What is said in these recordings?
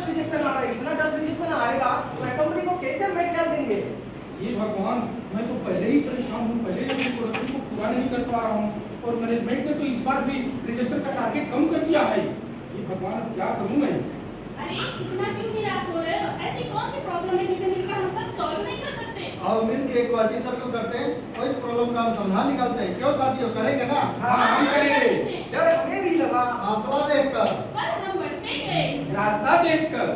Rejection आ रहा है, इतना डस्ट रिजेक्शन आएगा तो असेंबली को कैसे मेटेरियल देंगे? ये भगवान, मैं तो पहले ही परेशान हूँ, पहले ही अपनी प्रोडक्शन को पूरा नहीं कर पा रहा हूँ और मैनेजमेंट ने तो इस बार भी रिजेक्शन का टारगेट कम कर दिया है। ये भगवान अब क्या करूँ मैं? अरे इतना क्यों निराश हो रहे हो? ऐसी कौन सी प्रॉब्लम है जिसे मिलकर हम सब सॉल्व नहीं कर सकते? और मिलके एक क्वालिटी सर्कल करते हैं और इस प्रॉब्लम का हम समाधान निकालते हैं। क्यों साथियों, करेंगे ना? हाँ, हम करेंगे। यार हमें भी लगा हौसला देखकर, पर हम बढ़ते गए। रास्ता देखकर,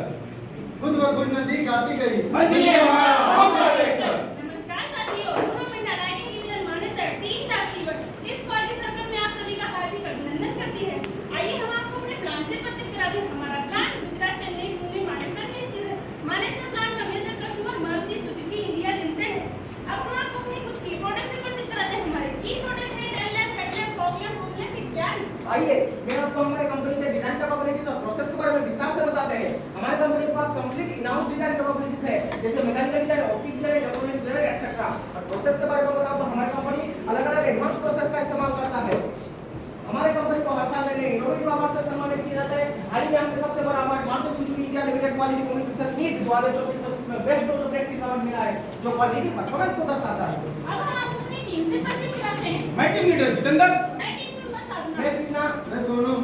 खुद ब खुद नजदीक आती गई। मंजिलें हमारा हौसला देखकर। नमस्कार साथियों, गुरुविंदा राइटिंग डिवीजन मानेसर टीम ताकीवट इस क्वालिटी सर्कल में आप सभी का हार्दिक अभिनंदन करती है। आइए हम आपको अपने प्लान से परिचित करा दें। हमारा प्लान गुजरात चेन्नई पुणे मानेसर में स्थित है। मानेसर प्लान का major customer Maruti Suzuki India Limited है। अब हम आपको अपने कुछ की प्रोडक्ट से परिचित कराते हैं। हमारे की प्रोडक्ट है tail lamp, headlamp, fog lamp, roof lamp इत्यादि। आइए मैं आपको हमारे कंपनी के डिजाइन कैपेबिलिटीज और प्रोसेस के बारे में विस्तार से बताते हैं। हमारे कंपनी के पास complete in house design capabilities है, जैसे mechanical design, optic design, electronic design etcetera. और प्रोसेस के बारे में बताऊं तो हमारी कंपनी अलग-अलग एडवांस प्रोसेस का इस्तेमाल करता है। हमारे कंपनी को हर साल नए इनोवेटिव अवार्ड से सम्मानित किया जाता है। हाल ही में हमने सबसे बड़ा award Maruti Suzuki India Limited quality communication meet 2024-25 में बेस्ट डोज प्रैक्टिस अवार्ड मिला है, जो क्वालिटी परफॉर्मेंस को दर्शाता है। अब हम आपको अपनी टीम से परिचित कराते हैं। मैं टीम लीडर जितेंद्र। मैं टीम मेंबर साधना। मैं कृष्णा। मैं सोनू।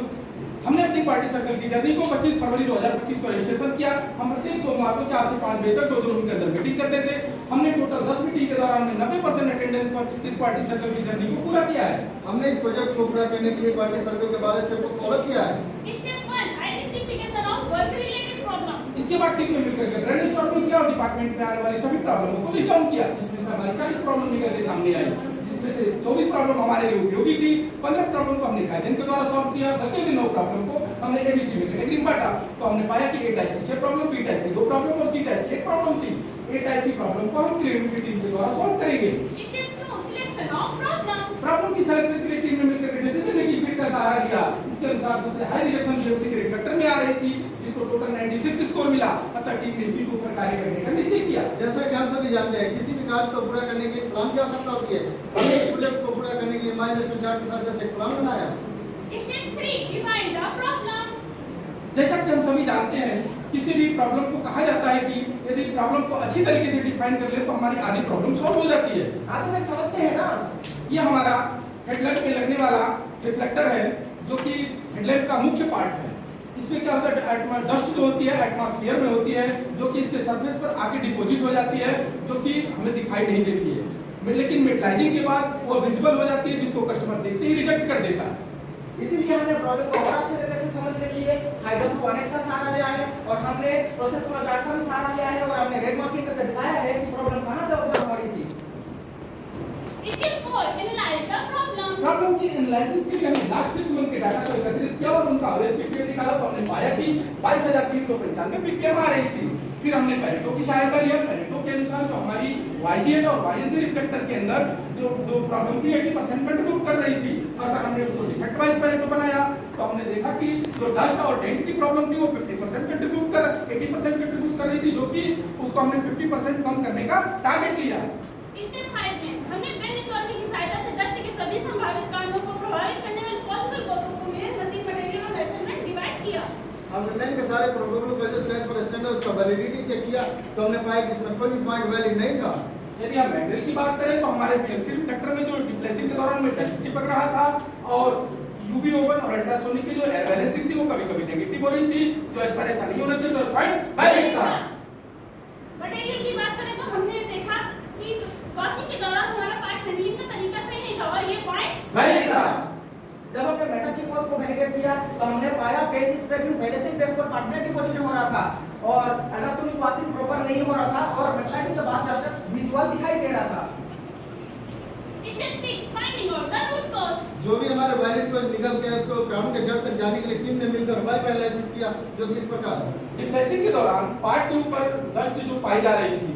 हमने अपनी पार्टी सर्कल की जर्नी को 25 फरवरी 2025 को रजिस्ट्रेशन किया। हम प्रत्येक सोमवार को 4 से 5 बजे तक डोजो रूम के अंदर मीटिंग करते थे। हमने टोटल 10 मीटिंग के दौरान में 90% अटेंडेंस पर इस पार्टी सर्कल की जर्नी को पूरा किया है। हमने इस प्रोजेक्ट को पूरा करने के लिए क्वालिटी सर्कल के 12 स्टेप को फॉलो किया है। Step 1 identification of work related problem. इसके बाद टीम ने मिलकर के ब्रेनस्टॉर्मिंग किया और डिपार्टमेंट में आने वाली सभी प्रॉब्लमों को लिस्ट डाउन किया, जिसमें से हमारी 40 प्रॉब्लम निकल के सामने आई, जिसमें से 24 प्रॉब्लम हमारे लिए उपयोगी थी, 15 प्रॉब्लम को हमने काइजन के द्वारा सॉल्व किया, बचे हुए 9 प्रॉब्लम को हमने एबीसी में कैटेगरी में बांटा। तो हमने पाया कि ए टाइप की 6 प्रॉब्लम, बी टाइप की 2 प्रॉब्लम और सी टाइप की 1 प्रॉब्लम थी। ए टाइप की प्रॉब्लम को हम क्लियरिंग की टीम के द्वारा सॉल्व करेंगे। Step 2 selection of problem. Problem की सिलेक्शन के लिए टीम ने मिलकर के डिसीजन मेकिंग सीट का सहारा लिया। इसके अनुसार सबसे हाई रिजेक्शन पीएमसी के रिफ्लेक्टर में आ रही थी, जिसको टोटल 96 स्कोर मिला। अतः टीम ने इसी के ऊपर कार्य करने का निश्चय किया। जैसा कि हम सभी जानते हैं, किसी भी कार्य को पूरा करने के लिए प्लान की आवश्यकता होती है। हमने इस प्रोजेक्ट को पूरा करने के लिए माइलस्टोन चार्ट के साथ जैसे एक प्लान बनाया। Step 3 define the problem. जैसा कि हम सभी जानते हैं, किसी भी प्रॉब्लम को कहा जाता है कि यदि प्रॉब्लम को अच्छी तरीके से डिफाइन कर ले तो हमारी आधी प्रॉब्लम सॉल्व हो जाती है। आदमी समझते हैं ना। ये हमारा हेडलैम्प में लगने वाला रिफ्लेक्टर है, जो कि हेडलैम्प का मुख्य पार्ट है। इसमें क्या होता है, डस्ट जो होती है एटमॉस्फेयर में होती है, जो कि इसके सरफेस पर आके डिपॉजिट हो जाती है, जो कि हमें दिखाई नहीं देती है, लेकिन मेटलाइजिंग के बाद वो विजिबल हो जाती है, जिसको कस्टमर देखते ही रिजेक्ट कर देता है। इसीलिए हमने प्रॉब्लम को और अच्छे तरीके से समझने के लिए हाइड्रोजन वानेक्स का सहारा लिया है और हमने प्रोसेस में चार्ट का भी सहारा लिया है और हमने रेड मार्किंग करके दिखाया है कि प्रॉब्लम कहां से ऑब्जर्व हो रही थी। Step 4 analyse the problem. Problem की एनालिसिस के लिए हमने लास्ट 6 मंथ के डाटा को एकत्रित किया और उनका एवरेज पीपीएम निकाला। तो हमने पाया कि 22,395 पीपीएम आ रही थी। फिर हमने पेरेटो की सहायता लिया। पेरेटो के अनुसार जो हमारी वाईजीएट और वाईएनसी रिफ्लेक्टर के अंदर जो प्रॉब्लम थी 80% कंट्रीब्यूट कर रही थी, और हमने उसको डिफेक्ट वाइज पेरेटो बनाया। तो हमने देखा कि जो डस्ट और डेंट की प्रॉब्लम थी वो 50% कंट्रीब्यूट कर 80% कंट्रीब्यूट कर रही थी, जो कि उसको हमने 50% कम करने का टारगेट लिया। स्टेप 5 में हमने ब्रेनस्टॉर्मिंग की सहायता से डस्ट के सभी संभावित कारणों को प्रभावित करने वाले पॉसिबल कॉजों को मेज मशीन मटेरियल और मेथड में डिवाइड किया। हमने मैन के सारे प्रोग्रामों को जो स्क्रैच पर स्टैंडर्ड्स का वैलिडिटी चेक किया, तो हमने पाया कि इसमें कोई भी पॉइंट वैलिड नहीं था। यदि हम मेटेरियल की बात करें तो हमारे पीएमसी रिफ्लेक्टर में जो डिप्लेसिंग के दौरान में डस्ट चिपक रहा था और यूवी ओवन और अल्ट्रासोनिक की जो एयर बैलेंसिंग थी वो कभी-कभी नेगेटिव हो रही थी, जो इस पर ऐसा नहीं होना चाहिए, तो पॉइंट वैलिड था। मटेरियल की बात करें तो हमने देखा कि वॉशिंग के दौरान हमारा पार्ट हैंडलिंग का तरीका सही नहीं था और ये पॉइंट वैलिड था। जब हमने मेथड की कॉस्ट को वैलिडेट किया तो हमने पाया पेंट स्प्रेडिंग पहले से बेस पर पार्ट में डिपॉजिट हो रहा था और अल्ट्रासोनिक वॉशिंग प्रॉपर नहीं हो रहा था और मेटलाइजिंग के बाद जस्ट विजुअल दिखाई दे रहा था। Step 6 finding out the root cause. जो भी हमारे वैलिड कॉज निकल के उसको ग्राउंड के जड़ तक जाने के लिए टीम ने मिलकर वाइप एनालिसिस किया, जो कि इस प्रकार है। डिप्लेसिंग के दौरान पार्ट के ऊपर डस्ट जो पाई जा रही थी,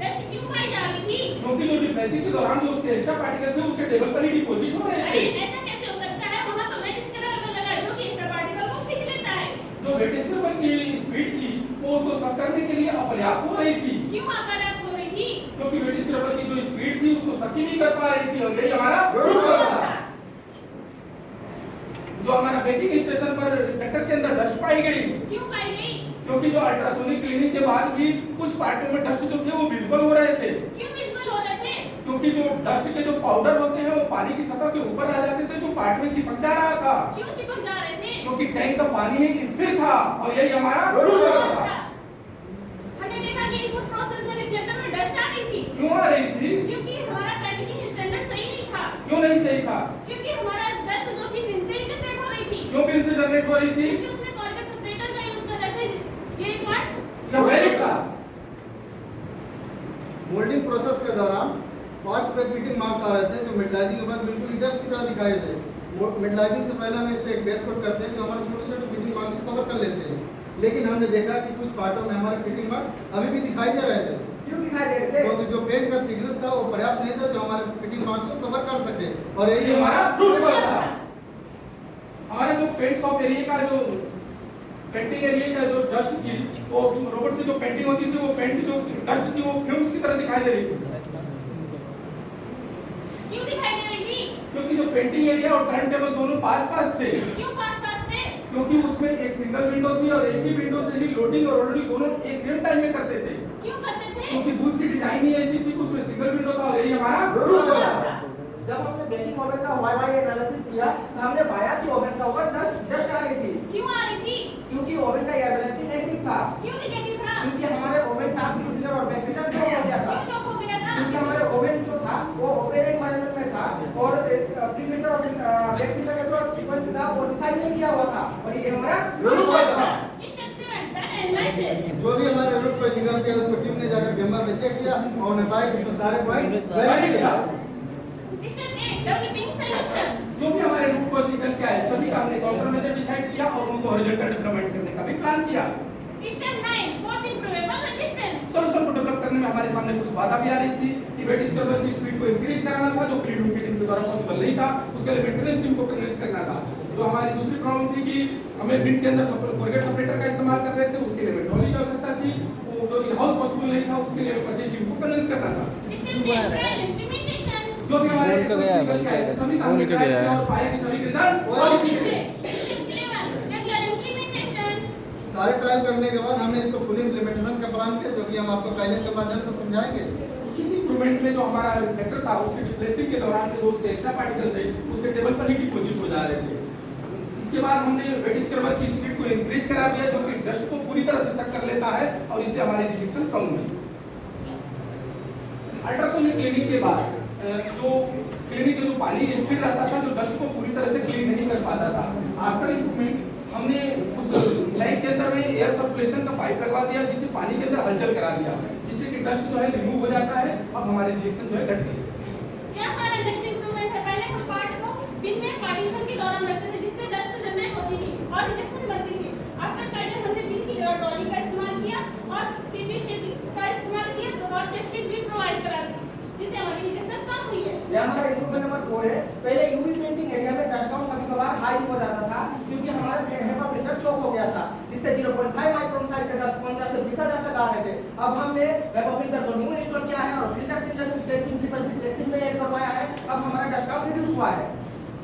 डस्ट क्यों पाई जा रही थी? क्योंकि जो डिप्लेसिंग के दौरान जो उसके एक्स्ट्रा पार्टिकल्स थे उसके टेबल पर ही डिपॉजिट हो रहे अरे थे। ऐसा कैसे हो सकता है? वहां तो वेट स्क्रबर लगा है जो कि एक्स्ट्रा पार्टिकल को खींच लेता है। जो वेट स्क्रबर की स्पीड थी वो उसको सब करने के लिए अपर्याप्त हो रही थी, क्यों अपर्याप्त हो रही थी? क्योंकि वेट स्क्रबर की जो स्पीड थी उसको सकी नहीं कर पा रही थी और यही हमारा रूट कॉज था। जो हमारा बेकिंग स्टेशन पर रिफ्लेक्टर के अंदर डस्ट पाई गई, क्यों पाई गई? क्योंकि जो अल्ट्रासोनिक क्लीनिंग के बाद भी कुछ पार्टों में डस्ट जो थे वो विजिबल हो रहे थे। क्यों विजिबल हो रहे थे? क्योंकि जो डस्ट के जो पाउडर होते हैं वो पानी की सतह के ऊपर रह जाते थे, जो पार्ट में चिपक जा रहा था। क्यों चिपक जा रहे थे? क्योंकि टैंक का पानी स्थिर था और यही हमारा रूल था। हमने देखा कि इनपुट प्रोसेस में रिफ्लेक्टर में डस्ट आ रही थी। क्यों आ रही थी? क्योंकि हमारा पैकेजिंग स्टैंडर्ड सही नहीं था। क्यों नहीं सही था? क्योंकि हमारा डस्ट जो थी पिन से ही जनरेट हो रही थी। क्यों पिन से जनरेट हो रही थी? क्योंकि उसमें कॉर्गेट सेपरेटर का यूज कर रहे थे। ये पॉइंट यह वैलिड था। मोल्डिंग प्रोसेस के दौरान पार्ट्स पे फिटिंग मार्क्स आ रहे थे जो मेटलाइजिंग के बाद बिल्कुल ही डस्ट की तरह दिखाई देते। मेटलाइजिंग से पहले हम इस पे एक बेस कोट करते हैं जो हमारे छोटे छोटे फिटिंग मार्क्स को कवर कर लेते हैं, लेकिन हमने देखा कि कुछ पार्टों में हमारे फिटिंग मार्क्स अभी भी दिखाई दे रहे थे। क्यों दिखाई दे रहे थे? क्योंकि जो पेंट का थिकनेस था वो पर्याप्त नहीं था जो हमारे फिटिंग मार्क्स को कवर कर सके, और यही यही हमारा हमारा रूल था। हमारा जो पेंट शॉप एरिया का जो पेंटिंग एरिया का जो डस्ट थी वो रोबोट से जो पेंटिंग होती थी वो पेंट जो डस्ट थी वो फ्यूम्स की तरह दिखाई दे रही थी। क्यों दिखाई दे रही थी? क्योंकि जो पेंटिंग एरिया और टर्न टेबल दोनों पास-पास थे। क्यों पास-पास थे? क्योंकि उसमें एक सिंगल विंडो थी और एक ही विंडो से ही लोडिंग और अनलोडिंग दोनों एक सेम टाइम में करते थे। क्यों करते थे? क्योंकि बूथ की डिजाइन ही ऐसी थी कि उसमें सिंगल विंडो था और यही हमारा रूल था। जब हमने बेकिंग ओवन का वाई एनालिसिस किया तो हमने पाया कि ओवन का ऊपर डस्ट आ रही थी। क्यों आ रही थी? क्योंकि ओवन का एयर बैलेंसिंग नेगेटिव था। क्यों नेगेटिव था? क्योंकि हमारे ओवन का प्रीहीटर और बैकहीटर चौक हो गया था। क्यों चौक हो गया था? क्योंकि हमारे ओवन जो था वो ओपन एनवायरनमेंट में था और प्रीहीटर और बैकहीटर का जो फ्रीक्वेंसी था वो डिसाइड नहीं किया हुआ था और ये हमारा रूल था। Step 7 data analysis. जो भी हमारे रूट पर निकल के उसको टीम ने जाकर गेमर में चेक किया और उन्हें पाया कि इसमें सारे पॉइंट वैलिड था। Step 8 developing solution. जो भी हमारे रूट पर निकल के आए सभी का हमने काउंटर मेथड डिसाइड किया और उनको हॉरिजॉन्टल डेवलपमेंट करने का भी प्लान किया। Step 9 force improvable resistance. Solution को डेवलप करने में हमारे सामने कुछ बाधा भी आ रही थी कि वेट स्क्रबर की स्पीड को इंक्रीज कराना था जो प्री डूम की टीम के द्वारा पॉसिबल नहीं था। उसके लिए मेंटेनेंस टीम को कन्विंस करना था। जो हमारी दूसरी प्रॉब्लम थी कि हमें विंड के अंदर कॉर्गेट सेपरेटर का इस्तेमाल कर रहे थे, उसके लिए ट्रॉली की आवश्यकता थी, वो जो इन हाउस पॉसिबल नहीं था, उसके लिए परचेज टीम को कन्विंस करना था। Step 10 trial implementation. जो भी हमारे निकल के आए थे सभी का हमने ट्राई किया और पाया कि सभी के रिजल्ट पॉजिटिव थे। Step 11 regular implementation. सारे ट्रायल करने के बाद हमने इसको फुल इंप्लीमेंटेशन का प्लान किया जो कि हम आपको पायलट के माध्यम से समझाएंगे। इस इंप्रूवमेंट में जो हमारा रिफ्लेक्टर था उसके रिप्लेसिंग के दौरान से जो उसके एक्स्ट्रा पार्टिकल थे उसके टेबल पर ही डिपॉजिट हो जा रहे थे। इसके बाद हमने वेट स्क्रबर की स्पीड को इंक्रीज करा दिया जो कि डस्ट को पूरी तरह से सक कर लेता है और इससे हमारी डिटेक्शन कम हुई। अल्ट्रासोनिक क्लीनिंग के बाद जो क्लीनिंग के जो पानी स्थिर रहता था जो डस्ट को पूरी तरह से क्लीन नहीं कर पाता था। आफ्टर इंप्रूवमेंट हमने उस टैंक के अंदर में एयर सर्कुलेशन का पाइप लगवा दिया जिससे पानी के अंदर हलचल करा दिया जिससे कि डस्ट जो है रिमूव हो जाता है और हमारी रिजेक्शन जो है घट गई। यह हमारा नेक्स्ट इंप्रूवमेंट है। पहले हम पार्ट को बिन में पार्टीशन के दौरान रखते थे जिससे डस्ट जनरेट होती थी और रिजेक्शन बनती थी। आफ्टर पायलट हमने बिन की जगह ट्रॉली का इस्तेमाल किया और पीपीसी का इस्तेमाल किया और सेट शीट भी प्रोवाइड करा दी जिससे हमारी रिजेक्शन कम हुई है। यह हमारा इंप्रूवमेंट नंबर 4 है। पहले यूवी पेंटिंग एरिया में डस्ट काउंट कभी-कभार हाई हो जाता था क्योंकि हमारा हेपा फिल्टर चौक हो गया था जिससे 0.5 माइक्रोन साइज का डस्ट 15 से 20,000 तक आ रहे थे। अब हमने हेपा फिल्टर को न्यू इंस्टॉल किया है और फिल्टर चेकिंग फ्रीक्वेंसी चेकिंग में ऐड करवाया है। अब हमारा डस्ट काउंट रिड्यूस हुआ है।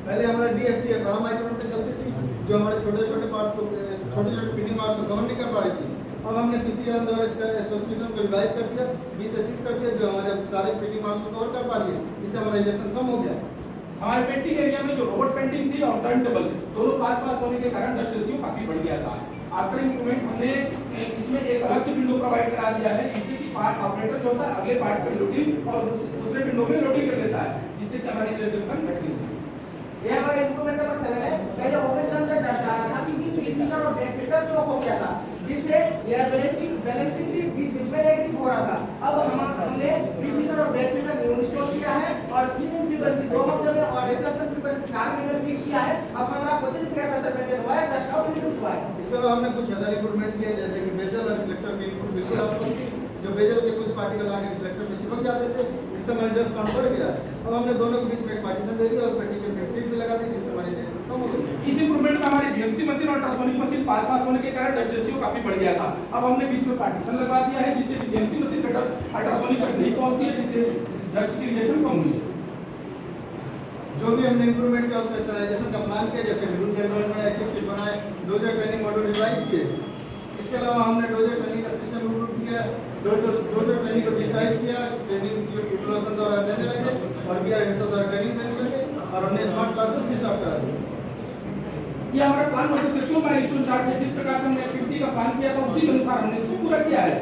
पहले हमारा डीएफटी 18 माइक्रोन पे चलती थी जो हमारे छोटे-छोटे पार्ट्स को छोटे-छोटे फिटिंग पार्ट्स को कवर नहीं कर पा रही थी। अब हमने पीसीआर द्वारा इसका स्पेसिफिकेशन को रिवाइज कर दिया 20 से 30 कर दिया जो हमारे सारे फिटिंग पार्ट्स को कवर कर पा रही है। इससे हमारा रिजेक्शन कम हो गया। हमारे पेंटिंग एरिया में जो रोबोट पेंटिंग थी और टर्न टेबल दोनों पास-पास होने के कारण डस्ट रेशियो काफी बढ़ गया था। आफ्टर इंप्रूवमेंट हमने इसमें एक अलग से विंडो प्रोवाइड करा दिया है जिससे कि पार्ट ऑपरेटर जो होता है अगले पार्ट पर लोडिंग और दूसरे विंडो में लोडिंग कर लेता है जिससे कि हमारी रिजेक्शन घट गई। ये हमारा इंप्रूवमेंट नंबर 7 है। पहले ओवन के अंदर डस्ट आ रहा था क्योंकि फिल्टर और बैक फिल्टर चौक हो गया था जिससे एयर बैलेंसिंग भी बीच-बीच में नेगेटिव हो रहा था। अब हमने फिल्टर और बैक फिल्टर न्यू इंस्टॉल किया है और क्लीनिंग फ्रीक्वेंसी 2 हफ्ते में और रिप्लेसमेंट फ्रीक्वेंसी 4 महीने में फिक्स किया है। अब हमारा पॉजिटिव प्रेशर मेंटेन हुआ है, डस्ट काउंट रिड्यूस हुआ है। इसके अलावा हमने कुछ अदर इंप्रूवमेंट किए जैसे कि बेजल और रिफ्लेक्टर की इनपुट बिल्कुल आसपास थी जो बेजल के कुछ पार्टिकल आगे रिफ्लेक्टर में चिपक जाते थे जिससे हमारी डस्ट काउंट बढ़ गया। अब हमने दोनों के बीच में एक पार्टीशन दे दिया उस पर टिक पे सीट भी लगा दी जिससे हमारी रिजेक्शन कम हो गई। इस इंप्रूवमेंट में हमारी बीएमसी मशीन और अल्ट्रासोनिक मशीन पास-पास होने के कारण डस्ट रेशियो काफी बढ़ गया था। अब हमने बीच में पार्टीशन लगवा दिया है जिससे बीएमसी मशीन का डस्ट अल्ट्रासोनिक तक नहीं पहुंचती है जिससे डस्ट की रिजेक्शन कम हुई। जो भी हमने इंप्रूवमेंट किया उसका स्टैंडर्डाइजेशन का प्लान किया जैसे ग्रुप जनरल में एक्सेल शीट बनाए 2000 ट्रेनिंग मॉड्यूल रिवाइज किए। इसके अलावा हमने डोजर ट्रेनिंग का सिस्टम इम्प्रूव किया, डोजर ट्रेनिंग को डिजिटाइज किया, ट्रेनिंग की इन्फॉर्मेशन द्वारा देने लगे और बीआर हेड द्वारा ट्रेनिंग देने लगे और हमने स्मार्ट क्लासेस भी स्टार्ट करा दी। ये हमारा प्लान मतलब सेक्शुअल माइलस्टोन चार्ट है, जिस प्रकार से हमने एक्टिविटी का प्लान किया था उसी के अनुसार हमने इसको पूरा किया है।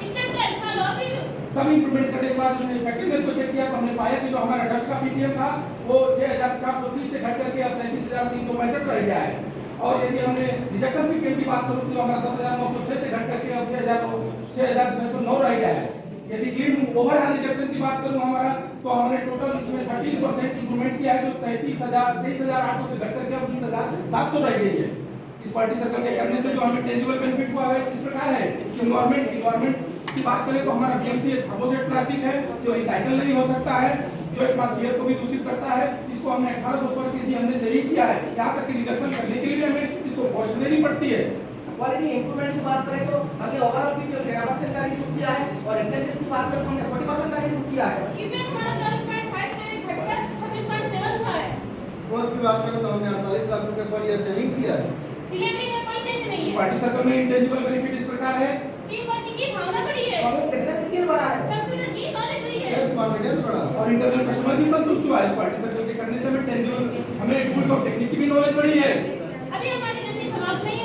Step 10 follow up review. सब इंप्रूवमेंट करने के बाद हमने इफेक्टिवनेस को चेक किया तो हमने पाया कि जो हमारा डस्ट का पीटीएम था वो 6430 से घट करके अब 33365 रह गया है। और यदि हमने रिजेक्शन पीटीएम की बात करूं तो हमारा 10906 से घट करके अब 6609 रह गया है। यदि क्लीन ओवरऑल रिजेक्शन की बात करूं हमारा तो हमने टोटल इसमें 13% इंप्रूवमेंट किया है, जो 23800 से घट करके अब 20700 रह गई है। इस पार्टी सर्कल के करने से जो हमें टेंजिबल बेनिफिट हुआ है इस प्रकार है कि एनवायरनमेंट की बात करें तो हमारा बीएमसी एक अपोजिट प्लास्टिक है जो रिसाइकल नहीं हो सकता है, जो एटमॉस्फेयर को भी दूषित करता है। इसको हमने 1800 केजी हमने सेविंग किया है। यहाँ तक कि रिजेक्शन करने के लिए भी हमें इसको कॉस्ट देनी पड़ती है। क्वालिटी इंप्रूवमेंट की बात करें तो हमने ओवरऑल भी 13% का रिड्यूस किया है और इंटेंसिटी की बात करें तो हमने 40% का रिड्यूस किया है। कीपेज हमारा 40.5 से घटकर 26.7 हुआ है। कॉस्ट की बात करें तो हमने 48 लाख रुपए पर ईयर सेविंग किया है। डिलीवरी में कोई चेंज नहीं इस है। पार्टी सर्कल में इंटेंजिबल बेनिफिट इस प्रकार है टीम वर्किंग की भावना बढ़ी है। कम्युनिकेशन स्किल बढ़ा है। कंप्यूटर की नॉलेज हुई है। सेल्फ कॉन्फिडेंस बढ़ा और इंटरनल कस्टमर भी संतुष्ट हुआ है। इस पार्टी सर्कल के करने से हमें टेंजिबल हमें टूल्स ऑफ टेक्निक की भी नॉलेज बढ़ी है। अभी हमारी जर्नी समाप्त नहीं